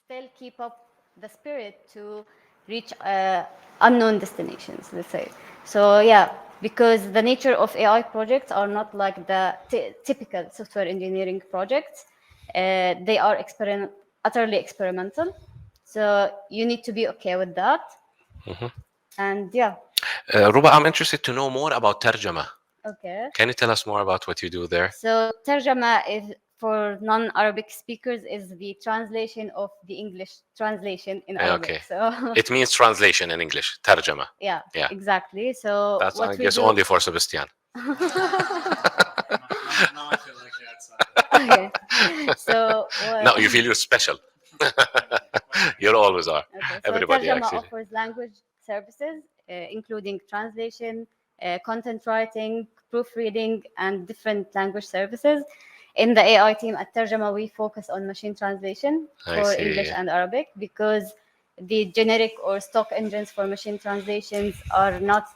still keep up the spirit to reach unknown destinations, let's say. So yeah, because the nature of AI projects are not like the typical software engineering projects. They are utterly experimental. So you need to be okay with that. And yeah. Ruba, I'm interested to know more about Tarjama. Okay. Can you tell us more about what you do there? So Tarjama is, for non-Arabic speakers, is the translation of the English translation in Arabic. Okay. So it means translation in English. Tarjama. Yeah. Yeah. Exactly. So that's what I we guess do... only for Sebastian. Now I feel like the outside. Okay. So no, you feel you're special. You always are. Okay. So Everybody Tarjama actually offers language services, including translation, content writing, proofreading, and different language services. In the AI team at Tarjama, we focus on machine translation for English and Arabic, because the generic or stock engines for machine translations are not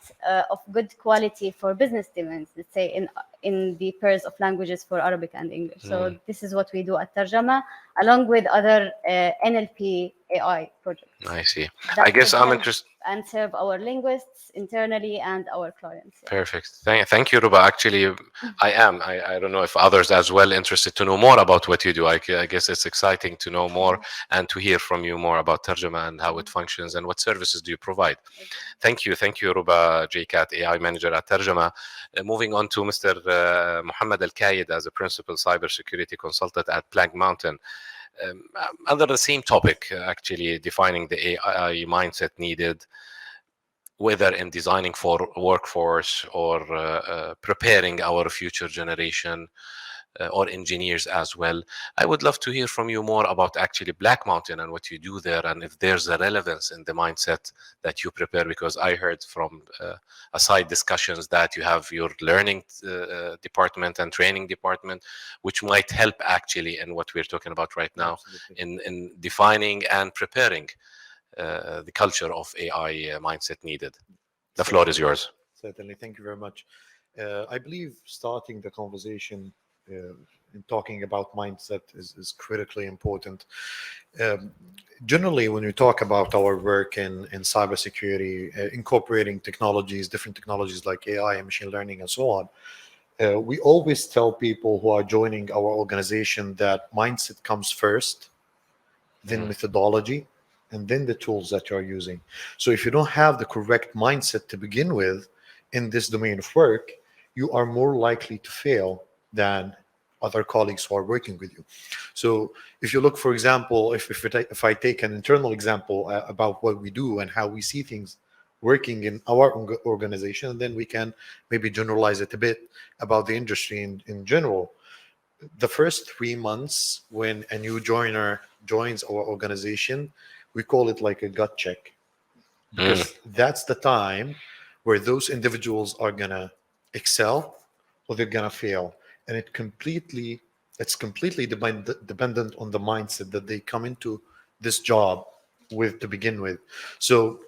of good quality for business demands, let's say, in the pairs of languages for Arabic and English. So this is what we do at Tarjama, along with other NLP AI projects. I see. I guess I'm interested and serve our linguists internally and our clients. Yeah. Perfect. Thank you, Ruba. Actually, I don't know if others as well interested to know more about what you do. I guess it's exciting to know more and to hear from you more about Tarjama and how it functions and what services do you provide. Thank you, Ruba JCAT, AI Manager at Tarjama. Moving on to Mr. Mohammed Al-Kayed as a Principal Cybersecurity Consultant at Plank Mountain. Under the same topic, actually defining the AI mindset needed, whether in designing for workforce or preparing our future generation or engineers as well. I would love to hear from you more about actually Black Mountain and what you do there, and if there's a relevance in the mindset that you prepare, because I heard from aside discussions that you have your learning department and training department, which might help actually in what we're talking about right now. Absolutely. in defining and preparing the culture of AI mindset needed. The floor is yours. Certainly. Thank you very much. I believe starting the conversation in talking about mindset is critically important. Generally, when we talk about our work in cybersecurity, incorporating technologies, different technologies like AI and machine learning and so on, we always tell people who are joining our organization that mindset comes first, then methodology, and then the tools that you're using. So if you don't have the correct mindset to begin with in this domain of work, you are more likely to fail than other colleagues who are working with you. So if you look, for example, if I take an internal example about what we do and how we see things working in our organization, then we can maybe generalize it a bit about the industry in general. The first 3 months when a new joiner joins our organization, we call it like a gut check, because that's the time where those individuals are gonna excel or they're gonna fail, and it's completely dependent on the mindset that they come into this job with to begin with. So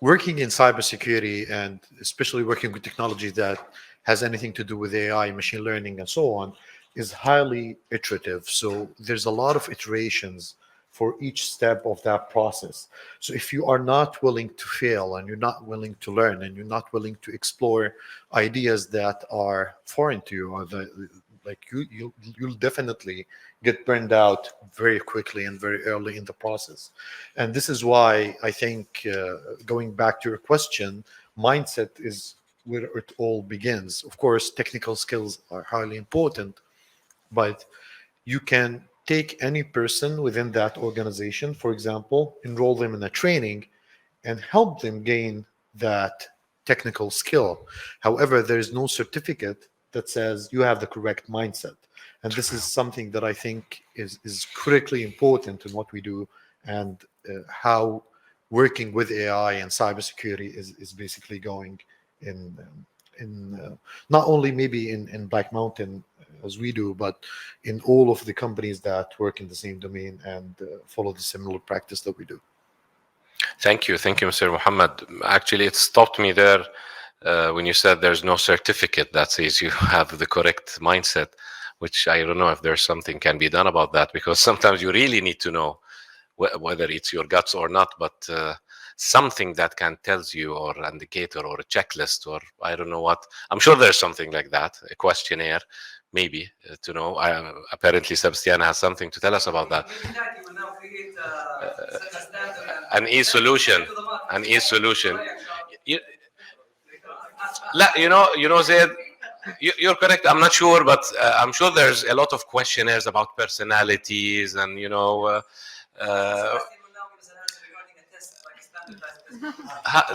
working in cybersecurity, and especially working with technology that has anything to do with AI, machine learning, and so on, is highly iterative. So there's a lot of iterations for each step of that process. So if you are not willing to fail, and you're not willing to learn, and you're not willing to explore ideas that are foreign to you, or you'll definitely get burned out very quickly and very early in the process. And this is why I think, going back to your question, mindset is where it all begins. Of course, technical skills are highly important, but you can take any person within that organization, for example, enroll them in a training and help them gain that technical skill. However, there is no certificate that says you have the correct mindset. And this is something that I think is critically important in what we do, and how working with AI and cybersecurity is basically going in not only maybe in Black Mountain as we do, but in all of the companies that work in the same domain and follow the similar practice that we do. Thank you, Mr. Muhammad. Actually, it stopped me there when you said there's no certificate that says you have the correct mindset, which I don't know if there's something can be done about that, because sometimes you really need to know whether it's your guts or not, but something that can tells you, or indicator, or a checklist, or I don't know what. I'm sure there's something like that, a questionnaire, maybe, to know. Apparently, Sebastiana has something to tell us about that. An e-solution, an e-solution. You know, Zaid, you're correct. I'm not sure, but I'm sure there's a lot of questionnaires about personalities, and you know.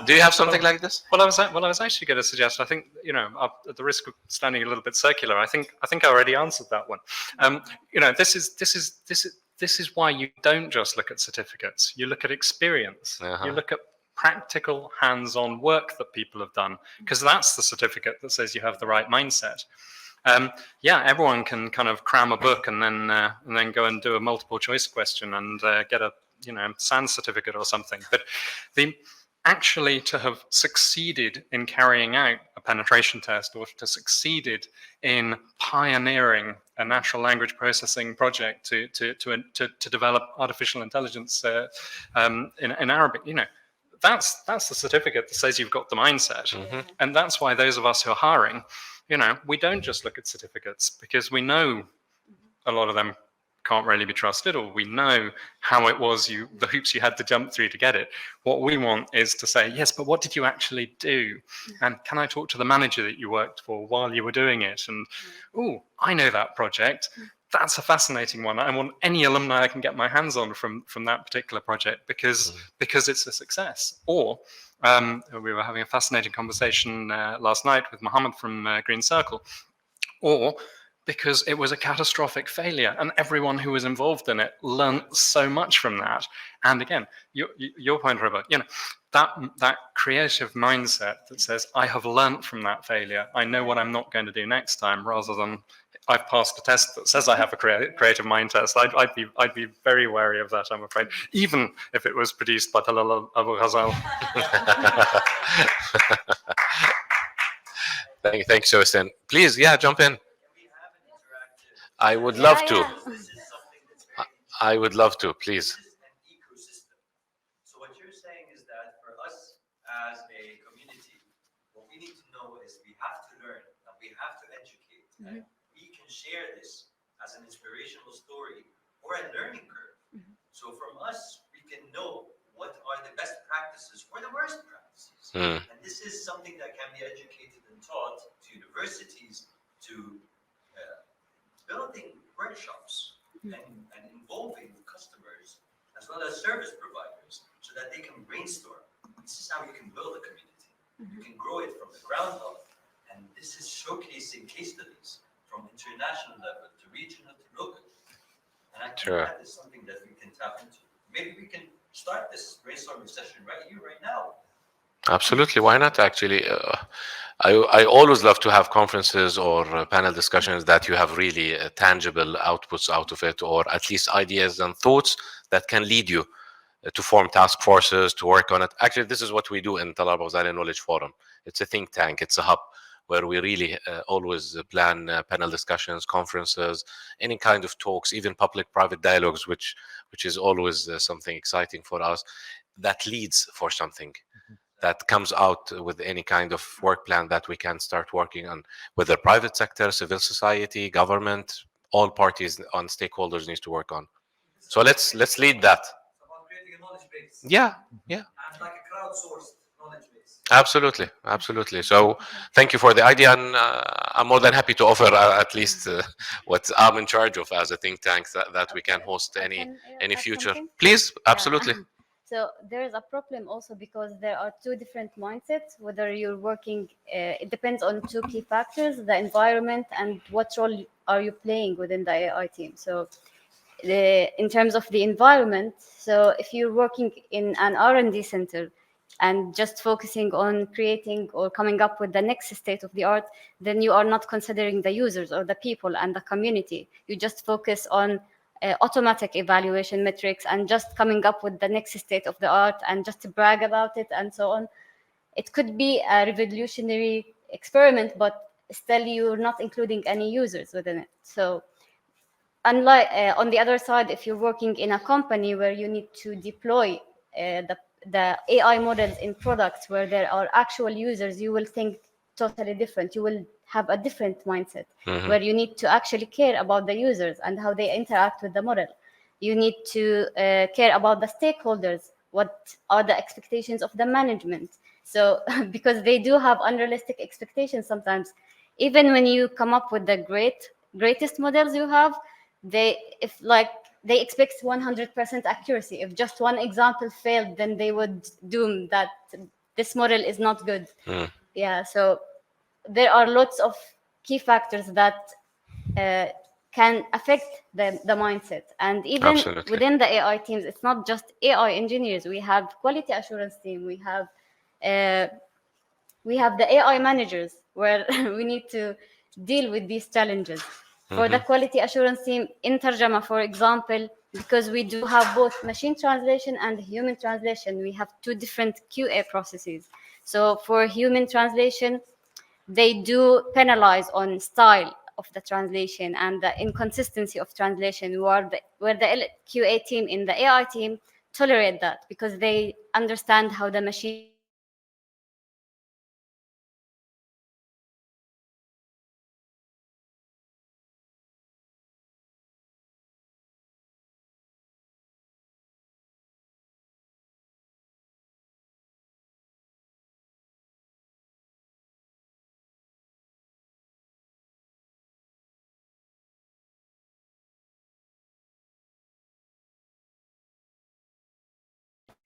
Do you have something like this? Well, I was actually going to suggest. I think, you know, at the risk of standing a little bit circular, I think I already answered that one. You know, this is why you don't just look at certificates. You look at experience. You look at practical, hands-on work that people have done, because that's the certificate that says you have the right mindset. Yeah, everyone can kind of cram a book and then go and do a multiple choice question and get a, you know, SANS certificate or something. But actually to have succeeded in carrying out a penetration test, or to succeeded in pioneering a natural language processing project to develop artificial intelligence in Arabic, you know, that's the certificate that says you've got the mindset. And that's why those of us who are hiring, you know, we don't just look at certificates, because we know a lot of them can't really be trusted, or we know how it was the hoops you had to jump through to get it. What we want is to say, yes, but what did you actually do? And can I talk to the manager that you worked for while you were doing it? And, oh, I know that project. That's a fascinating one. I want any alumni I can get my hands on from that particular project, because it's a success. Or we were having a fascinating conversation last night with Mohammed from Green Circle. Or because it was a catastrophic failure, and everyone who was involved in it learned so much from that. And again, your point, Robert, you know, that creative mindset that says, I have learned from that failure, I know what I'm not going to do next time, rather than I've passed a test that says I have a creative mind test. I'd be very wary of that, I'm afraid, even if it was produced by Talal Abu-Ghazaleh. Thanks, Sebastian. Please, yeah, jump in. I would love to. I would love to, please. So what you're saying is that for us as a community, what we need to know is we have to learn and we have to educate. And we can share this as an inspirational story or a learning curve. So from us, we can know what are the best practices or the worst practices. And this is something that can be educated and taught to universities, to building workshops and involving customers as well as service providers, so that they can brainstorm. This is how you can build a community. You can grow it from the ground up, and this is showcasing case studies from international level to regional to local. And I think that is something that we can tap into. Maybe we can start this brainstorming session right here, right now. Absolutely, why not? Actually, I always love to have conferences or panel discussions that you have really tangible outputs out of it, or at least ideas and thoughts that can lead you to form task forces, to work on it. Actually, this is what we do in Talal Abu-Ghazaleh Knowledge Forum. It's a think tank, it's a hub where we really always plan panel discussions, conferences, any kind of talks, even public-private dialogues, which is always something exciting for us, that leads for something. That comes out with any kind of work plan that we can start working on, whether private sector, civil society, government, all parties and stakeholders need to work on. So let's lead that. It's about creating a knowledge base. Yeah. And like a crowdsourced knowledge base. Absolutely. So thank you for the idea, and I'm more than happy to offer at least what I'm in charge of as a think tank, that we can host any future. Something? Please, absolutely. So there is a problem also, because there are two different mindsets, whether you're working, it depends on two key factors, the environment and what role are you playing within the AI team. So in terms of the environment, so if you're working in an R&D center and just focusing on creating or coming up with the next state of the art, then you are not considering the users or the people and the community. You just focus on automatic evaluation metrics and just coming up with the next state of the art and just to brag about it and so on. It could be a revolutionary experiment, but still you're not including any users within it. So unlike on the other side, if you're working in a company where you need to deploy the AI models in products where there are actual users, you will think totally different. You will have a different mindset where you need to actually care about the users and how they interact with the model. You need to care about the stakeholders. What are the expectations of the management? So because they do have unrealistic expectations sometimes, even when you come up with the greatest models you have, they expect 100% accuracy. If just one example failed, then they would doom that this model is not good. Yeah, so there are lots of key factors that can affect the mindset. And even Absolutely. within the AI teams, it's not just AI engineers. We have quality assurance team. We have the AI managers where we need to deal with these challenges. For the quality assurance team in Tarjama, for example, because we do have both machine translation and human translation, we have two different QA processes. So for human translation, they do penalize on style of the translation and the inconsistency of translation, where the QA team in the AI team tolerate that because they understand how the machine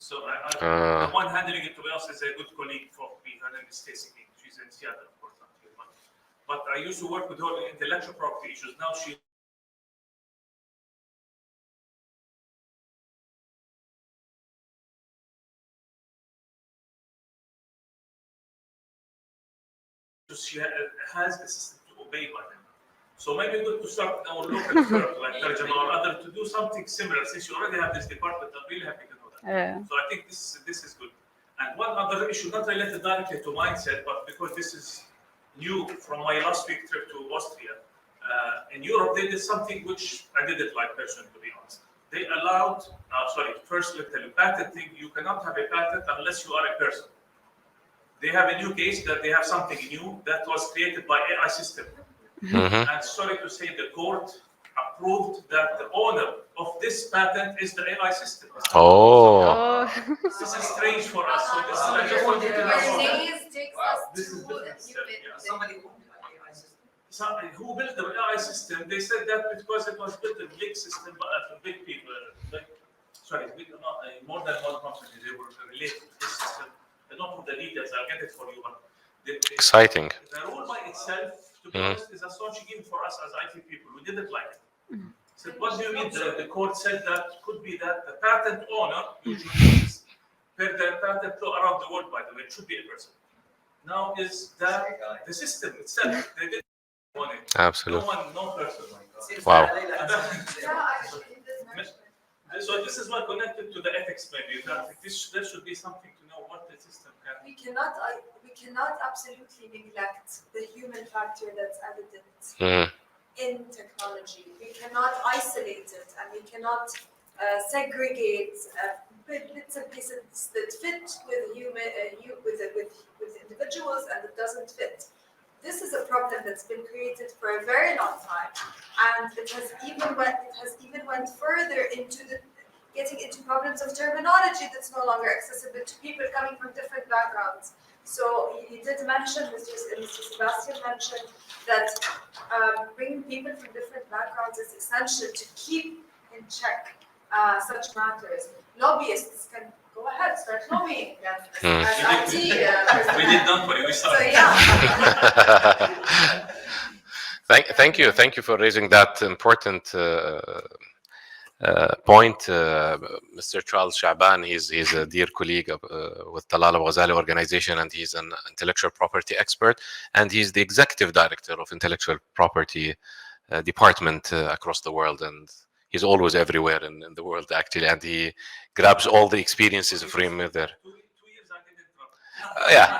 So the one handling it, to be honest, is a good colleague for me. Her name is Stacey King. She's in Seattle, of course, not here. But I used to work with her on intellectual property issues. Now she has a system to obey by them. So maybe good to start our local firm like Tarjama or other to do something similar. Since you already have this department, I'm really happy to know that. So I think this is good. And one other issue, not related directly to mindset, but because this is new from my last week trip to Austria. In Europe, they did something which I didn't like personally, to be honest. They allowed, first let me tell you, patenting, you cannot have a patent unless you are a person. They have a new case that they have something new that was created by AI system. And sorry to say, the court approved that the owner of this patent is the AI system. Oh. This is strange for us. So this is, I just wanted to know. Somebody who built the AI system. Somebody who built the AI system, they said that because it was built in big system, big people, more than one company, they were related to this system. I don't know the details, I'll get it for you. But Exciting. The rule by itself, to be honest, is astonishing even for us as IT people. We didn't like it. So what do you mean? The court said that could be that the patent owner usually is per the patent law around the world, by the way, it should be a person. Now is that the system itself, they didn't want it. Absolutely. No person. Wow. So this is what connected to the ethics maybe. There should be something to know what the system can. We cannot absolutely neglect the human factor that's evident in technology. We cannot isolate it, and we cannot segregate bits and pieces that fit with with individuals and it doesn't fit. This is a problem that's been created for a very long time, and it has even went further into getting into problems of terminology that's no longer accessible to people coming from different backgrounds. So you did mention, Mr. Sebastian mentioned that bringing people from different backgrounds is essential to keep in check such matters. Lobbyists can go ahead, start lobbying. As IT, we did not for you. We started. So yeah. Thank you for raising that important point, Mr. Charles Shaban. He's a dear colleague with Talal Abu-Ghazaleh organization, and he's an intellectual property expert, and he's the executive director of intellectual property department across the world, and he's always everywhere in the world actually, and he grabs all the experiences from there. 2 years I didn't drop. Yeah.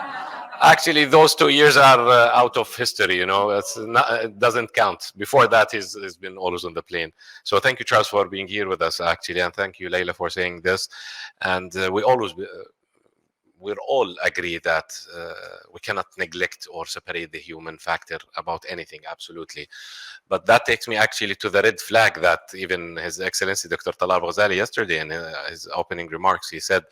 Actually, those 2 years are out of history. You know, it doesn't count. Before that, he's been always on the plane. So thank you, Charles, for being here with us, actually, and thank you, Leila, for saying this. And we're all agree that we cannot neglect or separate the human factor about anything, absolutely. But that takes me actually to the red flag that even His Excellency Dr. Abu-Ghazaleh yesterday in his opening remarks, he said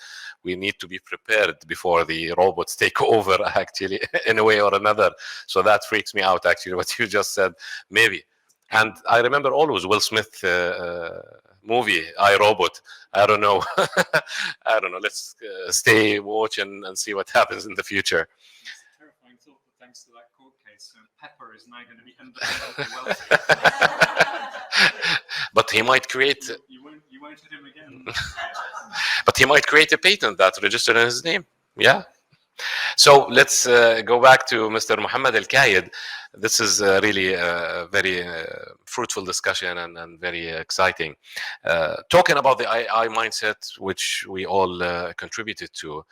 we need to be prepared before the robots take over, actually, in a way or another. So that freaks me out, actually, what you just said, maybe. And I remember always Will Smith movie, I, Robot. I don't know. I don't know. Let's stay, watch, and see what happens in the future. It's a terrifying thought that thanks to that court case, Pepper is now going to be independently wealthy. But he might create... You won't hit him again. But he might create a patent that's registered in his name. Yeah. So let's go back to Mr. Muhammad Al-Kayed. This is really a very fruitful discussion and very exciting. Talking about the AI mindset, which we all contributed to,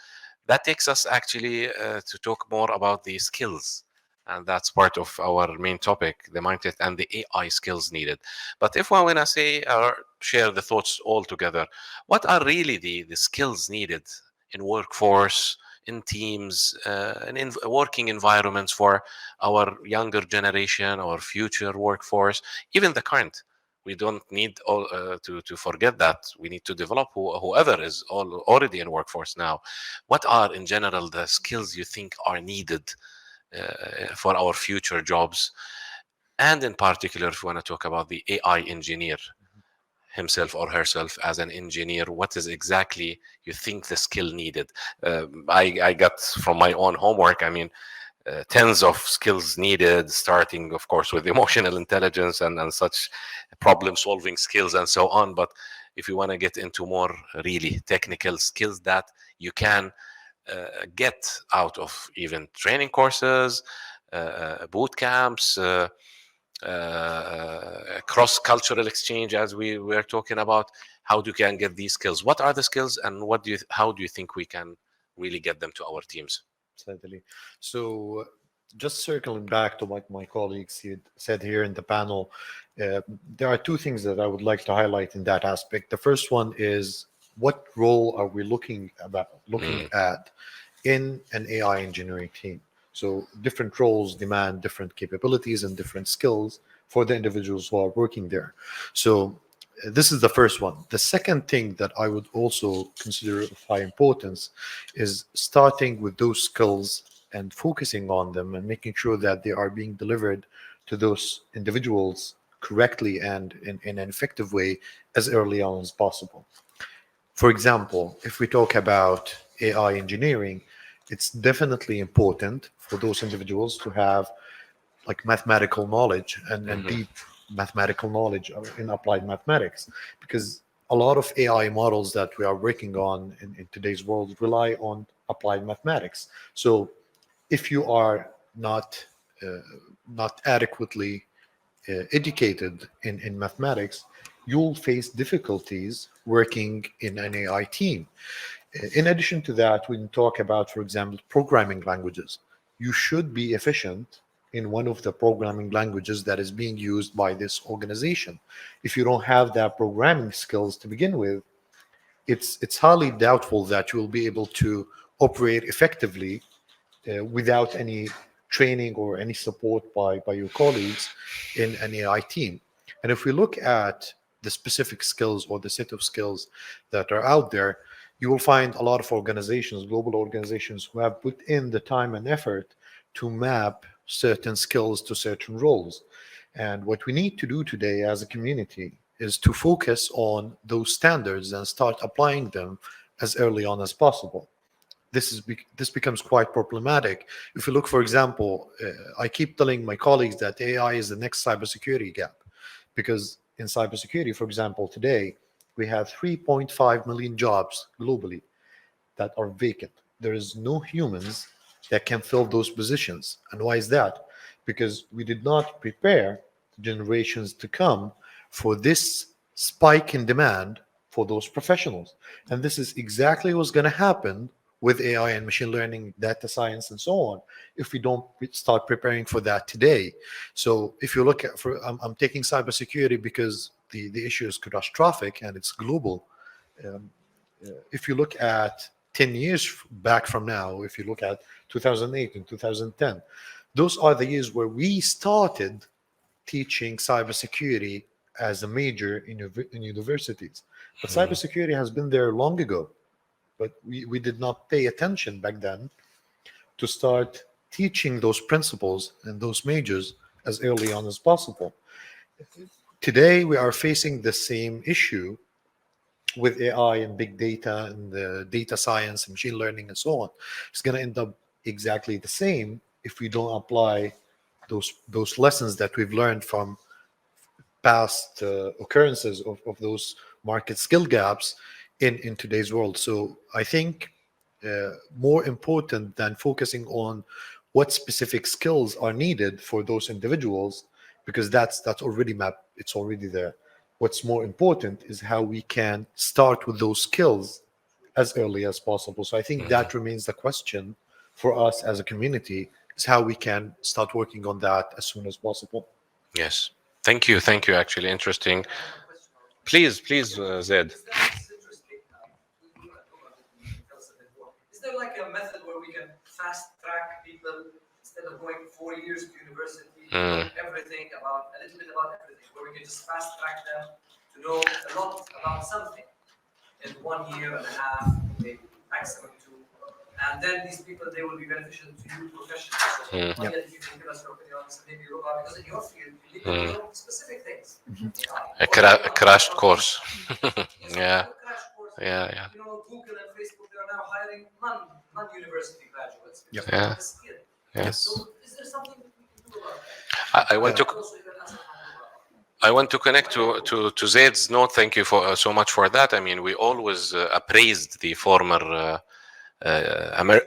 that takes us actually to talk more about the skills. And that's part of our main topic, the mindset and the AI skills needed. But if I want to say or share the thoughts all together, what are really the skills needed in workforce, in teams, and in working environments for our younger generation, our future workforce, even the current? We don't need to forget that. We need to develop whoever is already in workforce now. What are, in general, the skills you think are needed for our future jobs? And in particular, if we want to talk about the AI engineer himself or herself as an engineer, what is exactly you think the skill needed? I got from my own homework, I mean, tens of skills needed, starting, of course, with emotional intelligence and such problem-solving skills and so on. But if you want to get into more really technical skills that you can get out of even training courses, boot camps, cross-cultural exchange, as we were talking about, how you can get these skills? What are the skills, and how do you think we can really get them to our teams? Certainly. So just circling back to what my colleagues said here in the panel, there are two things that I would like to highlight in that aspect. The first one is, what role are we looking at in an AI engineering team? So different roles demand different capabilities and different skills for the individuals who are working there. So this is the first one. The second thing that I would also consider of high importance is starting with those skills and focusing on them and making sure that they are being delivered to those individuals correctly and in an effective way as early on as possible. For example, if we talk about AI engineering, it's definitely important for those individuals to have like mathematical knowledge and deep mathematical knowledge in applied mathematics, because a lot of AI models that we are working on in today's world rely on applied mathematics. So if you are not adequately educated in mathematics, you'll face difficulties working in an AI team. In addition to that, when we talk about, for example, programming languages, you should be efficient in one of the programming languages that is being used by this organization. If you don't have that programming skills to begin with, it's highly doubtful that you will be able to operate effectively without any training or any support by your colleagues in an AI team. And if we look at the specific skills or the set of skills that are out there, you will find a lot of organizations, global organizations, who have put in the time and effort to map certain skills to certain roles. And what we need to do today as a community is to focus on those standards and start applying them as early on as possible. This becomes quite problematic. If you look, for example, I keep telling my colleagues that AI is the next cybersecurity gap, because in cybersecurity, for example, today, we have 3.5 million jobs globally that are vacant. There is no humans that can fill those positions. And why is that? Because we did not prepare generations to come for this spike in demand for those professionals. And this is exactly what's going to happen with AI and machine learning, data science, and so on, if we don't start preparing for that today. So if you look at, I'm taking cybersecurity because the issue is catastrophic and it's global. If you look at 10 years back from now, if you look at 2008 and 2010, those are the years where we started teaching cybersecurity as a major in universities. But cybersecurity has been there long ago. But we did not pay attention back then to start teaching those principles and those majors as early on as possible. Today, we are facing the same issue with AI and big data and the data science and machine learning and so on. It's going to end up exactly the same if we don't apply those lessons that we've learned from past occurrences of those market skill gaps in today's world. So I think more important than focusing on what specific skills are needed for those individuals, because that's already mapped, it's already there. What's more important is how we can start with those skills as early as possible. So I think that remains the question for us as a community, is how we can start working on that as soon as possible. Yes. Thank you. Actually, interesting. Please, Zed. Is there like a method where we can fast track people instead of going 4 years to university, knowing everything about a little bit about everything, where we can just fast track them to know a lot about something in 1 year and a half, maybe maximum 2, and then these people, they will be beneficial to you professionally. So if you can give us your opinion on this, maybe because in your field you need to know specific things. A crash course. Yeah. Yeah. You know, Google and Facebook, they are now hiring non-university graduates. Yeah. Yes. So is there something that we can do about that? I want to connect to Zaid's note. Thank you for so much for that. I mean, we always appraised the former I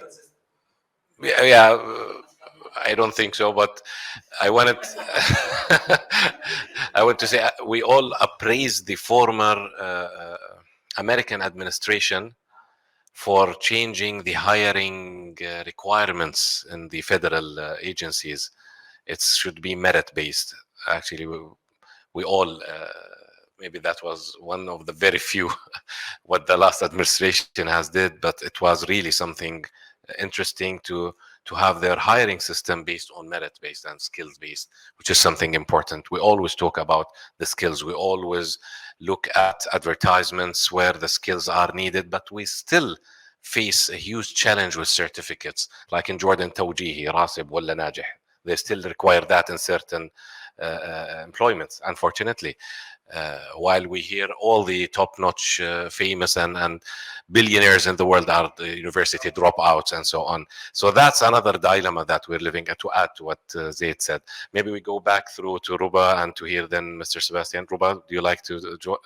don't think so, but I wanted I want to say we all appraised the former American administration for changing the hiring requirements in the federal agencies. It should be merit-based. Actually, we all maybe that was one of the very few what the last administration has did, but it was really something interesting to have their hiring system based on merit-based and skills-based, which is something important. We always talk about the skills. We always look at advertisements where the skills are needed, but we still face a huge challenge with certificates. Like in Jordan Tawjihi, Rasib wala Najih. They still require that in certain employments, unfortunately. While we hear all the top-notch, famous and billionaires in the world are the university dropouts and so on. So that's another dilemma that we're living at, to add to what Zaid said. Maybe we go back through to Ruba and to hear then Mr. Sebastian. Ruba, do you like to join?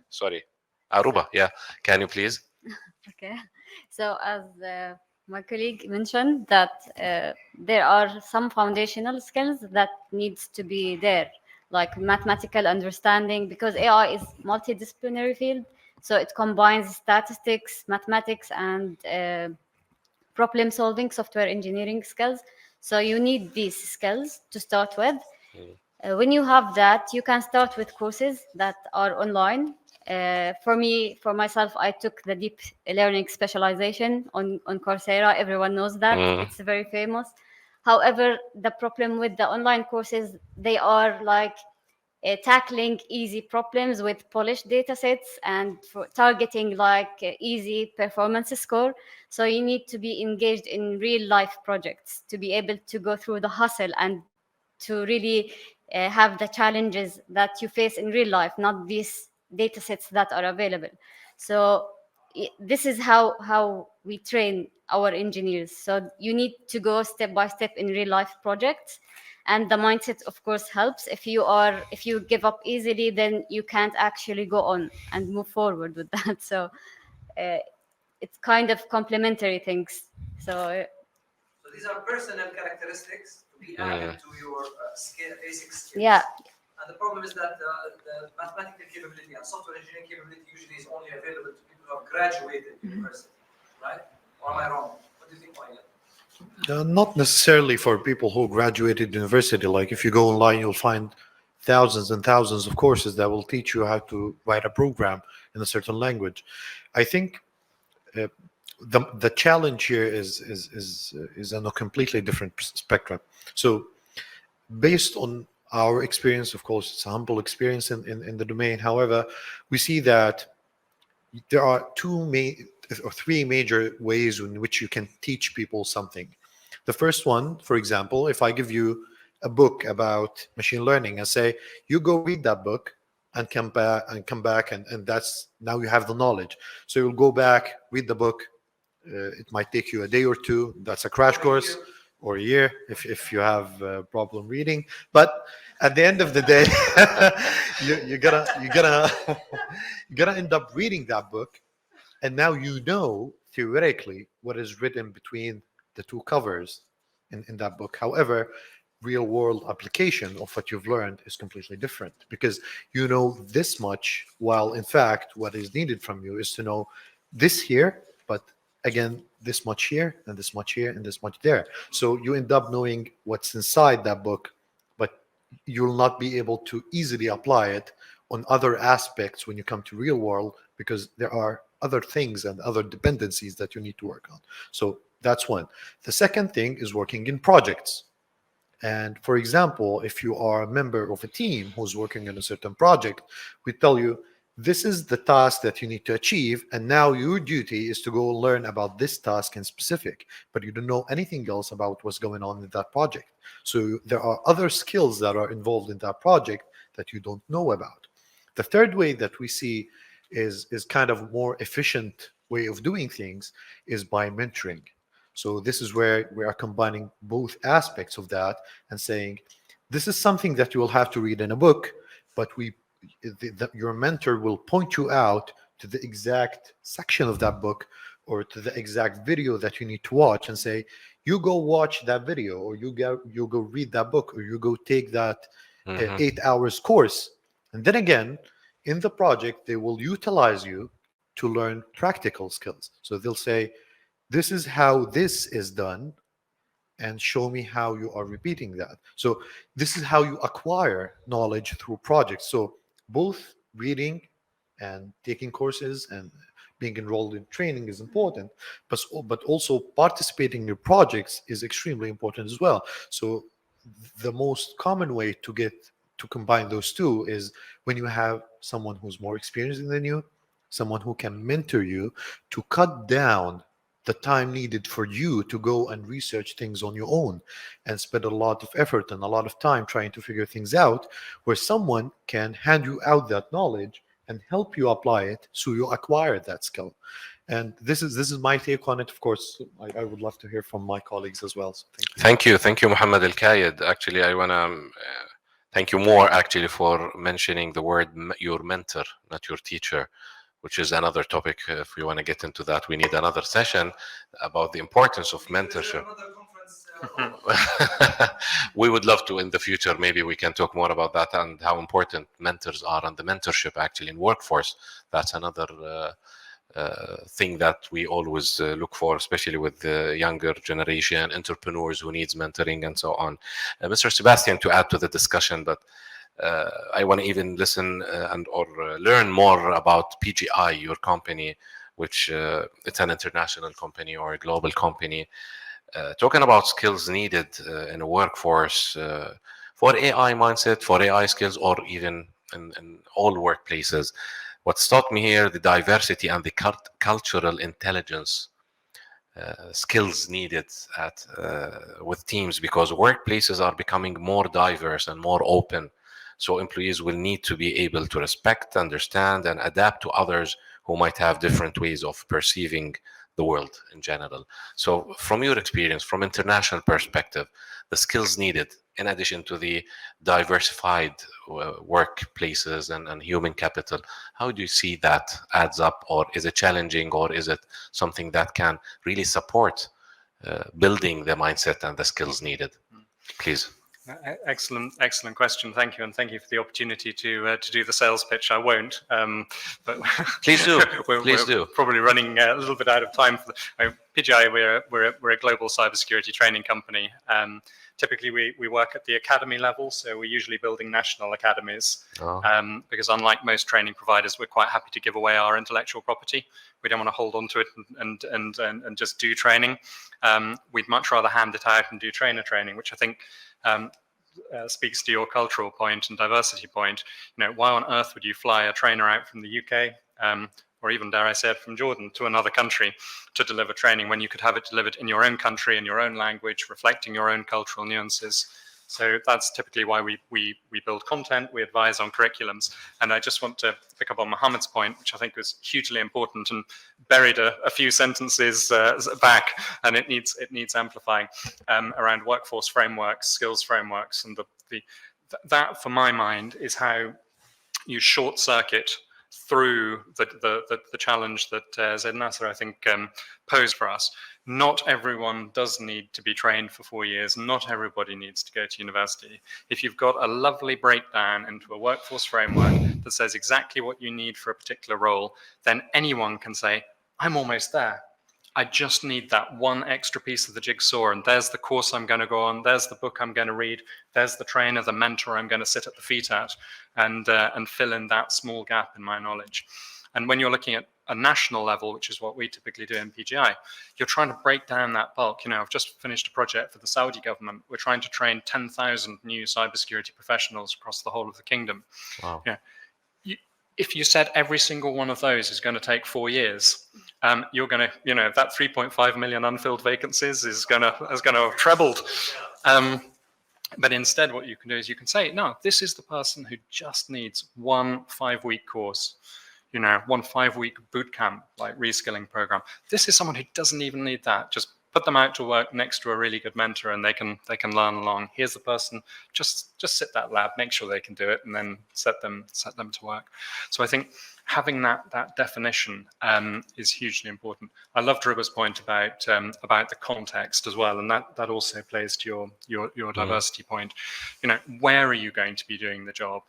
Sorry. Ruba, yeah. Can you please? Okay. So as my colleague mentioned that there are some foundational skills that needs to be there, like mathematical understanding, because AI is multidisciplinary field. So it combines statistics, mathematics, and problem solving, software engineering skills. So you need these skills to start with. When you have that, you can start with courses that are online. For myself, I took the deep learning specialization on Coursera. Everyone knows that. It's very famous. However, the problem with the online courses, they are like tackling easy problems with polished data sets and for targeting like easy performance score. So you need to be engaged in real life projects to be able to go through the hustle and to really have the challenges that you face in real life, not these data sets that are available. So this is how we train our engineers. So you need to go step by step in real life projects, and the mindset of course helps. If you give up easily, then you can't actually go on and move forward with that. So it's kind of complementary things. So these are personal characteristics to be added to your basic skills. Yeah. And the problem is that the mathematical capability and software engineering capability usually is only available to people who have graduated university, right? Or am I wrong? What do you think, Wa'il? Not necessarily for people who graduated university. Like if you go online, you'll find thousands and thousands of courses that will teach you how to write a program in a certain language. I think the challenge here is on a completely different spectrum. So based on our experience, of course, it's a humble experience in the domain. However, we see that there are three major ways in which you can teach people something. The first one, for example, if I give you a book about machine learning and say, you go read that book and come back and that's, now you have the knowledge. So you'll go back, read the book. It might take you a day or two. That's a crash course, or a year if you have a problem reading. But at the end of the day, you're gonna end up reading that book, and now you know theoretically what is written between the two covers in that book. However, real world application of what you've learned is completely different, because you know this much, while in fact what is needed from you is to know this here, but again this much here and this much here and this much there. So you end up knowing what's inside that book, but you'll not be able to easily apply it on other aspects when you come to real world, because there are other things and other dependencies that you need to work on. So that's one. The second thing is working in projects. And for example, if you are a member of a team who's working on a certain project, we tell you, this is the task that you need to achieve, and now your duty is to go learn about this task in specific, but you don't know anything else about what's going on in that project. So there are other skills that are involved in that project that you don't know about. The third way that we see is kind of more efficient way of doing things is by mentoring. So this is where we are combining both aspects of that and saying, this is something that you will have to read in a book, but your mentor will point you out to the exact section of that book or to the exact video that you need to watch and say, you go watch that video, or you go read that book, or you go take that 8 hours course. And then again, in the project, they will utilize you to learn practical skills. So they'll say, this is how this is done, and show me how you are repeating that. So this is how you acquire knowledge through projects. So both reading and taking courses and being enrolled in training is important, but also participating in projects is extremely important as well. So the most common way to combine those two is when you have someone who's more experienced than you, someone who can mentor you to cut down the time needed for you to go and research things on your own and spend a lot of effort and a lot of time trying to figure things out, where someone can hand you out that knowledge and help you apply it so you acquire that skill. And this is my take on it. Of course, I would love to hear from my colleagues as well. So thank you, Muhammad Al-Kayed. Actually, I want to thank you more actually for mentioning the word your mentor, not your teacher, which is another topic. If we want to get into that, we need another session about the importance of mentorship. We would love to in the future. Maybe we can talk more about that and how important mentors are and the mentorship actually in workforce. That's another thing that we always look for, especially with the younger generation, entrepreneurs who needs mentoring and so on. Mr. Sebastian, to add to the discussion, but I want to even listen or learn more about PGI, your company, which it's an international company or a global company. Talking about skills needed in a workforce for AI mindset, for AI skills, or even in all workplaces. What's taught me here, the diversity and the cultural intelligence skills needed with teams, because workplaces are becoming more diverse and more open. So employees will need to be able to respect, understand, and adapt to others who might have different ways of perceiving the world in general. So from your experience, from international perspective, the skills needed, in addition to the diversified workplaces and human capital, how do you see that adds up? Or is it challenging, or is it something that can really support building the mindset and the skills needed? Please. Excellent question. Thank you, and thank you for the opportunity to do the sales pitch. I won't, but Please do. Please we're do. probably running a little bit out of time. PGI, we're a global cybersecurity training company. Typically, we work at the academy level, so we're usually building national academies. Oh. Because unlike most training providers, we're quite happy to give away our intellectual property. We don't want to hold on to it and just do training. We'd much rather hand it out and do trainer training, which I think speaks to your cultural point and diversity point. Why on earth would you fly a trainer out from the UK, or even, dare I say it, from Jordan to another country to deliver training when you could have it delivered in your own country, in your own language, reflecting your own cultural nuances? So that's typically why we build content, we advise on curriculums. And I just want to pick up on Mohammed's point, which I think was hugely important and buried a few sentences back, and it needs amplifying, around workforce frameworks, skills frameworks, and that, for my mind, is how you short circuit through the challenge that Zaid Nasser, I think, posed for us. Not everyone does need to be trained for 4 years. Not everybody needs to go to university. If you've got a lovely breakdown into a workforce framework that says exactly what you need for a particular role, then anyone can say, I'm almost there. I just need that one extra piece of the jigsaw, and there's the course I'm going to go on, there's the book I'm going to read, there's the trainer, the mentor I'm going to sit at the feet at, and fill in that small gap in my knowledge. And when you're looking at a national level, which is what we typically do in PGI, you're trying to break down that bulk. I've just finished a project for the Saudi government. We're trying to train 10,000 new cybersecurity professionals across the whole of the kingdom. Wow. If you said every single one of those is going to take 4 years, you're going to, that 3.5 million unfilled vacancies is going to have trebled. But instead, what you can do is you can say, no, this is the person who just needs one 5-week course, one 5-week boot camp, like reskilling program. This is someone who doesn't even need that. Just put them out to work next to a really good mentor, and they can learn along. Here's the person, just sit that lab, make sure they can do it, and then set them to work. So I think having that definition is hugely important. I loved Ruba's point about the context as well, and that also plays to your diversity point. Where are you going to be doing the job?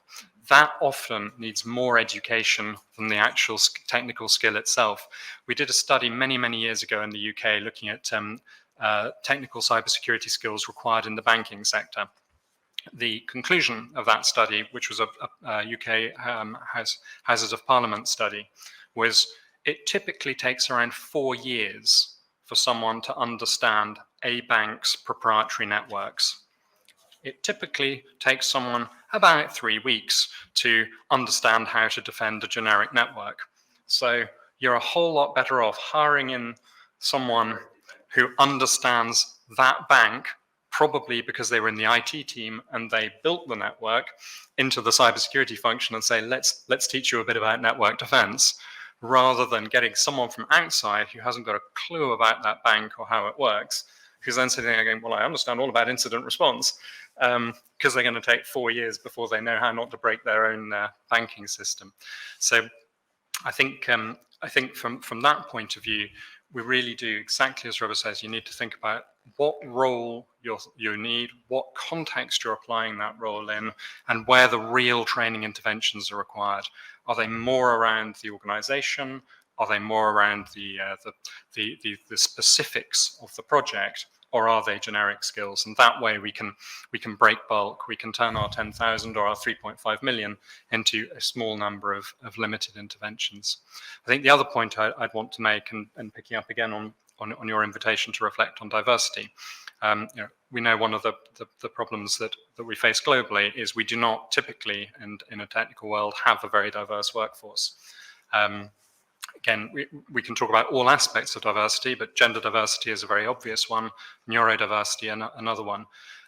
That often needs more education than the actual technical skill itself. We did a study many years ago in the UK looking at technical cybersecurity skills required in the banking sector. The conclusion of that study, which was a UK Houses of Parliament study, was it typically takes around 4 years for someone to understand a bank's proprietary networks. It typically takes someone about 3 weeks to understand how to defend a generic network. So you're a whole lot better off hiring in someone who understands that bank, probably because they were in the IT team and they built the network, into the cybersecurity function and say, let's teach you a bit about network defense, rather than getting someone from outside who hasn't got a clue about that bank or how it works, who's then sitting there going, well, I understand all about incident response, because they're going to take 4 years before they know how not to break their own banking system. So I think from that point of view, we really do exactly as Robert says. You need to think about what role you need, what context you're applying that role in, and where the real training interventions are required. Are they more around the organization? Are they more around the specifics of the project? Or are they generic skills? And that way we can break bulk. We can turn our 10,000 or our 3.5 million into a small number of limited interventions. I think the other point I'd want to make, and picking up again on your invitation to reflect on diversity, we know one of the problems that we face globally is we do not typically, and in a technical world, have a very diverse workforce. Again, we can talk about all aspects of diversity, but gender diversity is a very obvious one, neurodiversity another one.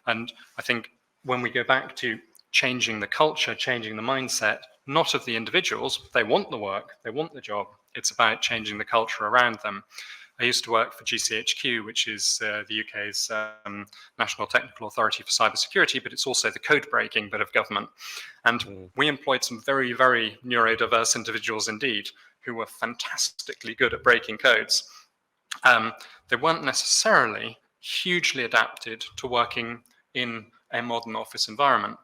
And I think when we go back to changing the culture, changing the mindset, not of the individuals, they want the work, they want the job, it's about changing the culture around them. I used to work for GCHQ, which is the UK's National Technical Authority for Cybersecurity, but it's also the code-breaking bit of government. And we employed some very, very neurodiverse individuals indeed, who were fantastically good at breaking codes. They weren't necessarily hugely adapted to working in a modern office environment.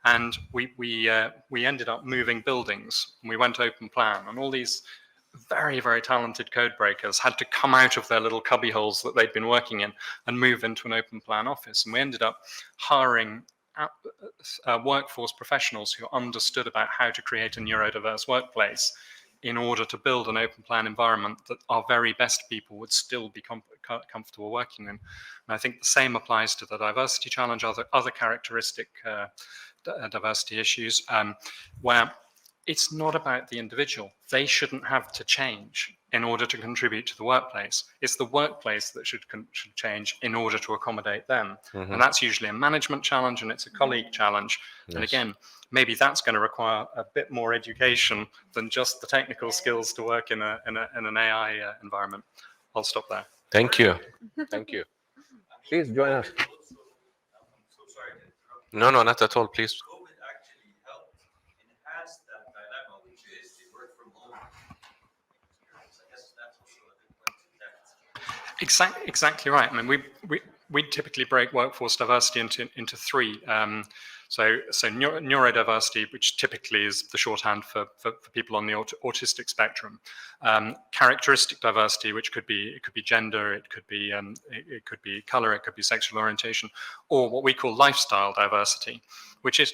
And we ended up moving buildings. We went open plan, and all these very, very talented code breakers had to come out of their little cubby holes that they'd been working in and move into an open plan office. And we ended up hiring workforce professionals who understood about how to create a neurodiverse workplace in order to build an open plan environment that our very best people would still be comfortable working in. And I think the same applies to the diversity challenge, other characteristic diversity issues, where it's not about the individual. They shouldn't have to change in order to contribute to the workplace. It's the workplace that should change in order to accommodate them. Mm-hmm. And that's usually a management challenge, and it's a colleague challenge. Yes. And again, maybe that's going to require a bit more education than just the technical skills to work in an AI environment. I'll stop there. Thank you. Thank you. Please join us. I'm so sorry to interrupt. No, no, not at all, please. COVID actually helped enhance that dilemma, which is the work from home experience. I guess that's also a good point to that. Exactly right. I mean, we typically break workforce diversity into three. So neurodiversity, which typically is the shorthand for people on the autistic spectrum. Characteristic diversity, which could be gender, it could be color, it could be sexual orientation, or what we call lifestyle diversity, which is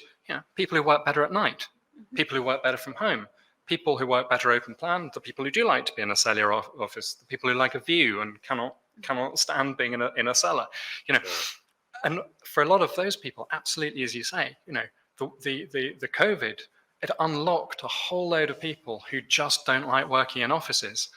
people who work better at night, people who work better from home, people who work better open plan, the people who do like to be in a cellular office, the people who like a view and cannot stand being in a cellar, And for a lot of those people, absolutely, as you say, the COVID, it unlocked a whole load of people who just don't like working in offices.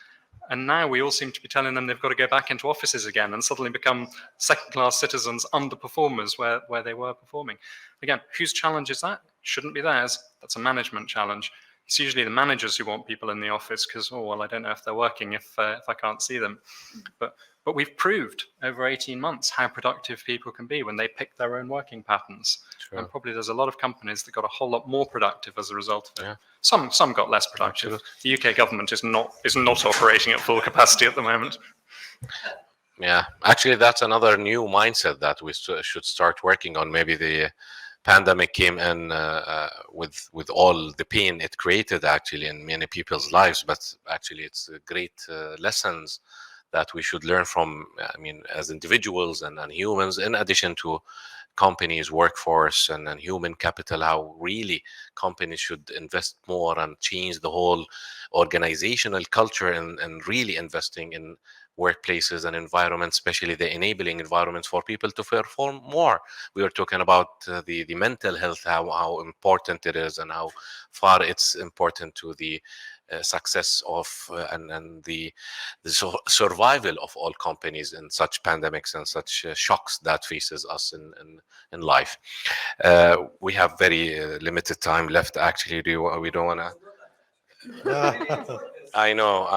And now we all seem to be telling them they've got to go back into offices again and suddenly become second-class citizens, underperformers where they were performing. Again, whose challenge is that? Shouldn't be theirs. That's a management challenge. It's usually the managers who want people in the office because, I don't know if they're working if I can't see them. But we've proved over 18 months how productive people can be when they pick their own working patterns. Sure. And probably there's a lot of companies that got a whole lot more productive as a result of it. Yeah. Some got less productive. Absolutely. The UK government is not operating at full capacity at the moment. Yeah, actually, that's another new mindset that we should start working on. Maybe the pandemic came in with all the pain it created actually in many people's lives, but actually it's great lessons that we should learn from, as individuals and humans, in addition to companies, workforce, and human capital, how really companies should invest more and change the whole organizational culture and really investing in workplaces and environments, especially the enabling environments for people to perform more. We were talking about the mental health, how important it is and how far it's important to the success of and the survival of all companies in such pandemics and such shocks that faces us in life. We have very limited time left. Actually, we don't want to. I know.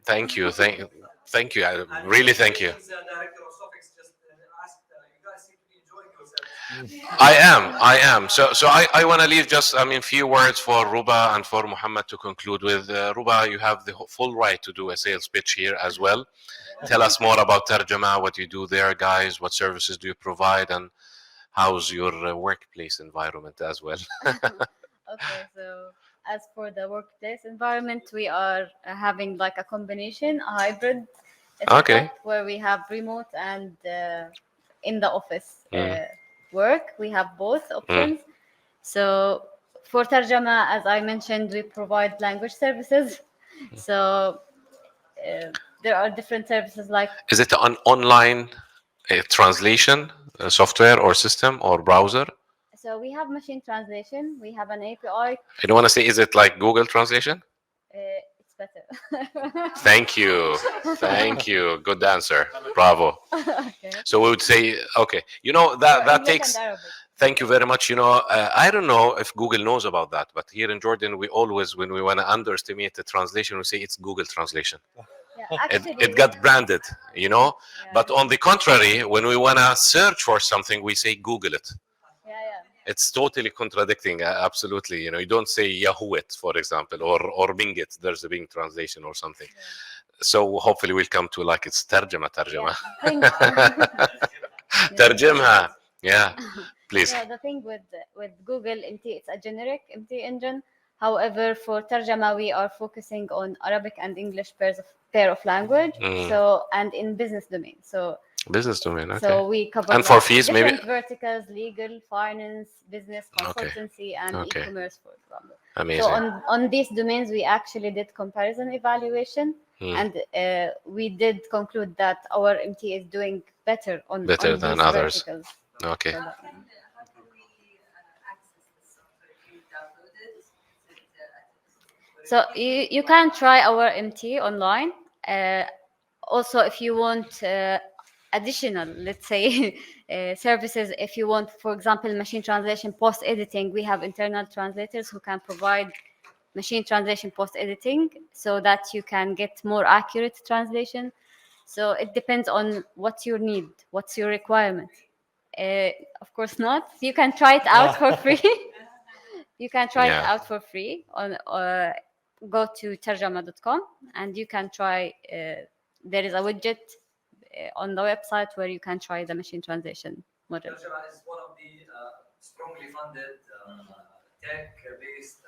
Thank you. I really thank you. I am. So I want to leave just few words for Ruba and for Muhammad to conclude with. Ruba, you have the full right to do a sales pitch here as well. Tell us more about Tarjama, what you do there, guys, what services do you provide, and how's your workplace environment as well. Okay, so as for the workplace environment, we are having like a combination, a hybrid setup where we have remote and in the office work. We have both options. So for Tarjama, as I mentioned, we provide language services. So there are different services like... Is it an online translation software or system or browser? So we have machine translation. We have an API. I don't want to say, is it like Google translation? It's better. Thank you. Good answer. Bravo. Okay. So we would say, okay, that takes... Thank you very much. I don't know if Google knows about that, but here in Jordan, we always, when we want to underestimate the translation, we say it's Google translation. Yeah, actually, it got branded, Yeah. But on the contrary, when we want to search for something, we say Google it. Yeah. It's totally contradicting, absolutely. You don't say Yahoo it, for example, or Bing it. There's a Bing translation or something. So hopefully we'll come to like it's ترجمة. Thank you. ترجمها. Yeah, please. Yeah, the thing with Google MT, it's a generic MT engine. However, for Tarjama, we are focusing on Arabic and English pair of language. So, and in business domain. So Business domain. Okay. So we cover And for fees, maybe? different verticals: legal, finance, business, consultancy, and Okay. e-commerce, for example. Amazing. So on these domains, we actually did comparison evaluation, and we did conclude that our MT is doing better on Better on than these others. verticals. Okay. So that- How can we access this software? Do you download it? So you can try our MT online. Also, if you want additional, let's say, services, if you want, for example, machine translation, post editing, we have internal translators who can provide machine translation, post editing, so that you can get more accurate translation. So it depends on what you need, what's your requirement. Of course not. You can try it out for free. You can try it Yeah. out for free on go to tarjama.com and you can try. There is a widget on the website where you can try the machine translation model. Tarjama is one of the strongly funded tech-based,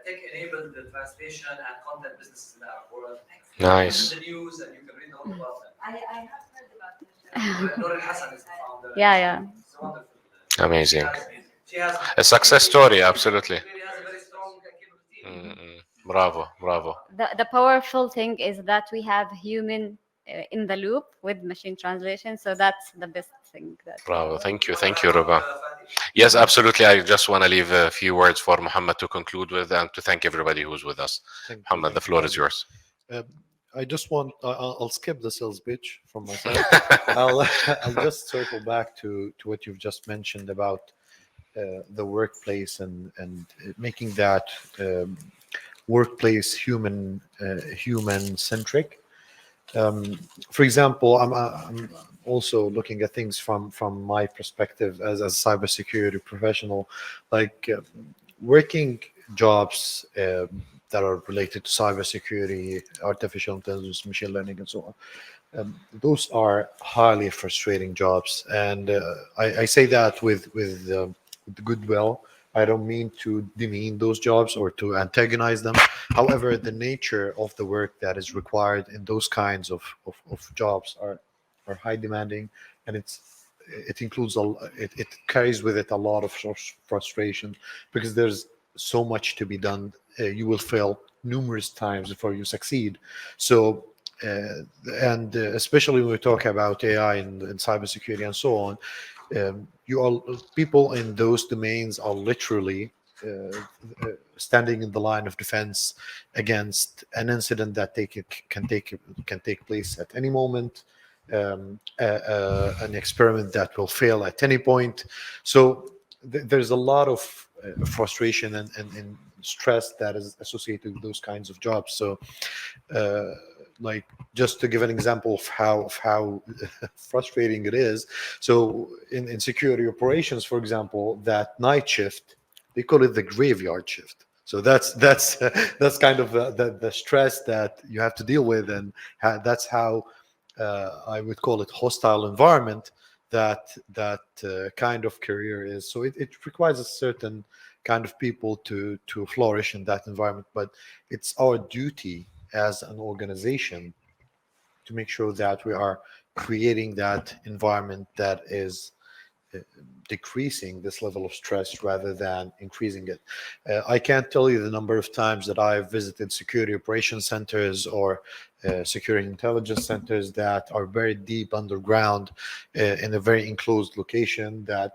tech-enabled translation and content businesses in the Arab world. Nice. In the news, and you can read all about them. I have heard about this. Noor Al-Hassan is the founder. Yeah. It's wonderful. Amazing. She has A success story, absolutely. She really has a very strong capable team. Bravo, bravo. The powerful thing is that we have human in the loop with machine translation, so that's the best thing. Bravo. Thank you, Ruba. Yes, absolutely. I just want to leave a few words for Muhammad to conclude with and to thank everybody who's with us. Thank you. Muhammad, the floor is yours. I just want, I'll skip the sales pitch from myself. I'll just circle back to what you've just mentioned about the workplace and making that workplace human centric. For example, I'm also looking at things from my perspective as a cybersecurity professional, like working jobs that are related to cybersecurity, artificial intelligence, machine learning, and so on. Those are highly frustrating jobs, and I say that with goodwill. I don't mean to demean those jobs or to antagonize them. However, the nature of the work that is required in those kinds of jobs are high demanding, and it includes it carries with it a lot of frustration because there's so much to be done. You will fail numerous times before you succeed. So, and especially when we talk about AI and cybersecurity and so on, people in those domains are literally standing in the line of defense against an incident that can take place at any moment, an experiment that will fail at any point. So there's a lot of frustration and stress that is associated with those kinds of jobs. So like just to give an example of how frustrating it is. So in security operations, for example, that night shift, they call it the graveyard shift. So that's kind of the stress that you have to deal with, and that's how I would call it hostile environment that kind of career is. So it requires a certain kind of people to flourish in that environment, but it's our duty as an organization to make sure that we are creating that environment that is decreasing this level of stress rather than increasing it. I can't tell you the number of times that I've visited security operations centers or security intelligence centers that are very deep underground in a very enclosed location that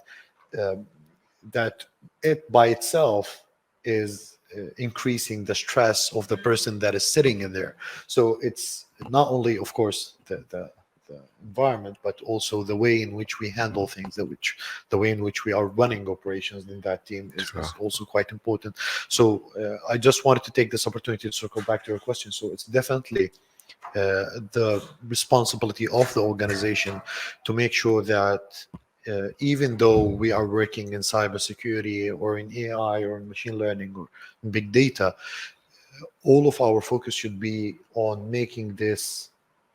it by itself is increasing the stress of the person that is sitting in there. So it's not only, of course, the environment, but also the way in which we handle things, the way in which we are running operations in that team is also quite important. So I just wanted to take this opportunity to circle back to your question. So it's definitely the responsibility of the organization to make sure that even though we are working in cybersecurity or in AI or in machine learning or in big data, all of our focus should be on making this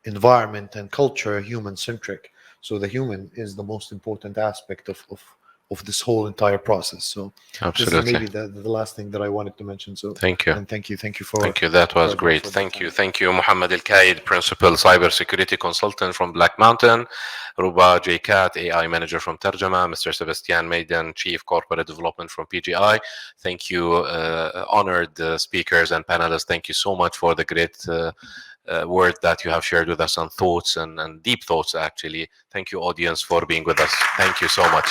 environment and culture human-centric. So the human is the most important aspect of this whole entire process. So Absolutely. this is maybe the last thing that I wanted to mention. So Thank you. and thank you for That was great. for the Thank time. you. Thank you, Mohammed Al-Qaid, Principal Cybersecurity Consultant from Black Mountain, Ruba J. Kat, AI Manager from Terjama, Mr. Sebastian Maiden, Chief Corporate Development from PGI. Thank you, honored speakers and panelists. Thank you so much for the great word that you have shared with us, and thoughts and deep thoughts, actually. Thank you, audience, for being with us. Thank you so much.